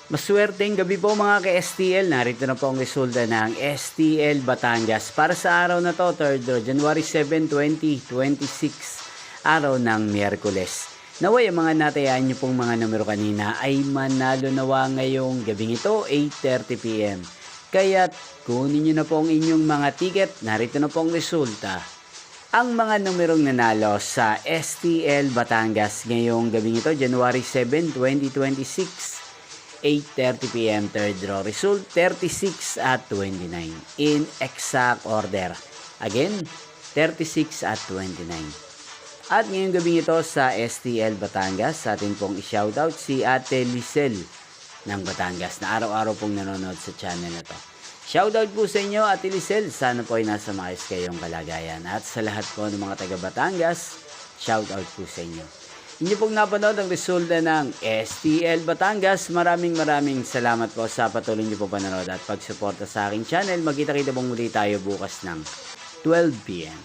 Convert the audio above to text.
Maswerteng gabi po mga ka-STL. Narito na po ang resulta ng STL Batangas para sa araw na to, January 7, 2026, araw ng Miyerkules. Naway ang mga natayaan nyo pong mga numero kanina ay manalo nawa ngayong gabing ito, 8:30 PM. Kaya't kunin nyo na po ang inyong mga ticket. Narito na po ang resulta. Ang mga numerong nanalo sa STL Batangas ngayong gabing ito, January 7, 2026, 8:30 PM third draw. Result 36 at 29 in exact order. Again, 36 at 29. At ngayong gabi ito sa STL Batangas, sa atin pong i-shoutout si Ate Lisel ng Batangas na araw-araw pong nanonood sa channel na to. Shoutout po sa inyo, Ate Lisel. Sana po ay nasa maayos kayong kalagayan. At sa lahat po ng mga taga Batangas, shoutout po sa inyo. Inyo pong napanood ang resulta ng STL Batangas. Maraming salamat po sa patuloy niyo po panonood at pagsuporta sa aking channel. Magkita-kita pong muli tayo bukas ng 12 PM.